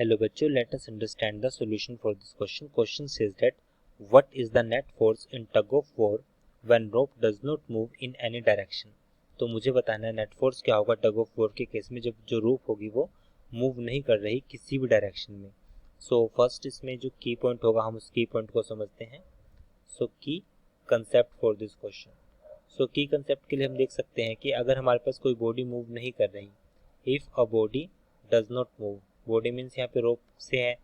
Hello बच्चों, let us understand the solution for this question. Question says that what is the net force in tug of war when rope does not move in any direction. तो मुझे बताना है net force क्या होगा tug of war के case में जब जो रोप होगी वो मूव नहीं कर रही किसी भी डायरेक्शन में. सो फर्स्ट इसमें जो की पॉइंट होगा हम उस की पॉइंट को समझते हैं. सो की कंसेप्ट फॉर दिस क्वेश्चन. सो की कंसेप्ट के लिए हम देख सकते हैं कि अगर हमारे पास कोई बॉडी मूव नहीं कर रही, if a body does not move, body means यहाँ पे रोप से है.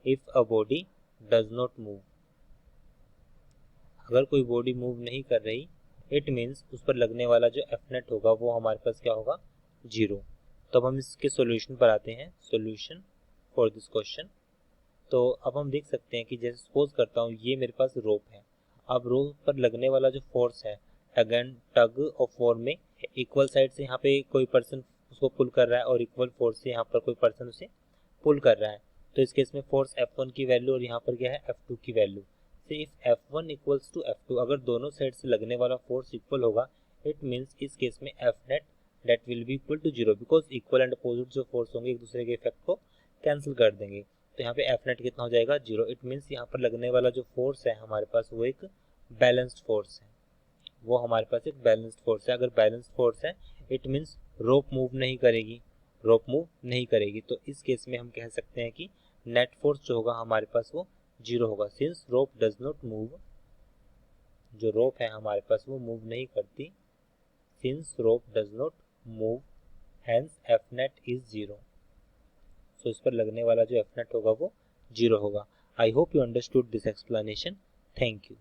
If a body does not move, अगर कोई बॉडी मूव नहीं कर रही, इट मीन्स उस पर लगने वाला जो एफ नेट होगा वो हमारे पास क्या होगा, 0. तो अब हम इसके सॉल्यूशन पर आते हैं. Solution for this question. तो अब हम देख सकते हैं कि जैसे सपोज करता हूँ ये मेरे पास रोप है. अब रोप पर लगने वाला जो फोर्स है टग ऑफ वॉर में इक्वल साइड से यहाँ पे कोई पर्सन उसको पुल कर रहा है और इक्वल फोर्स से यहाँ पर कोई पर्सन उसे पुल कर रहा है. तो इस केस में फोर्स F1 की वैल्यू और यहाँ पर क्या है F2 की वैल्यू. से if F1 equals to F2, अगर दोनों साइड से लगने वाला फोर्स इक्वल होगा, इट मीन्स इस केस में F net that will be equal to 0, because equal and opposite जो फोर्स होंगे एक दूसरे के इफेक्ट को कैंसिल कर देंगे. तो यहाँ पे F नेट कितना हो जाएगा, 0. इट मीन्स यहाँ पर लगने वाला जो फोर्स है हमारे पास वो एक बैलेंस्ड फोर्स है. वो हमारे पास एक बैलेंस्ड फोर्स है. अगर बैलेंस्ड फोर्स है इट मीन्स रोप मूव नहीं करेगी, रोप मूव नहीं करेगी. तो इस केस में हम कह सकते हैं कि नेट फोर्स जो होगा हमारे पास वो 0 होगा. Since rope does not move, जो रोप है हमारे पास वो मूव नहीं करती. Since rope does not move, hence F net is 0. सो इस पर लगने वाला जो एफ नेट होगा वो 0 होगा. I hope you understood this explanation. Thank you.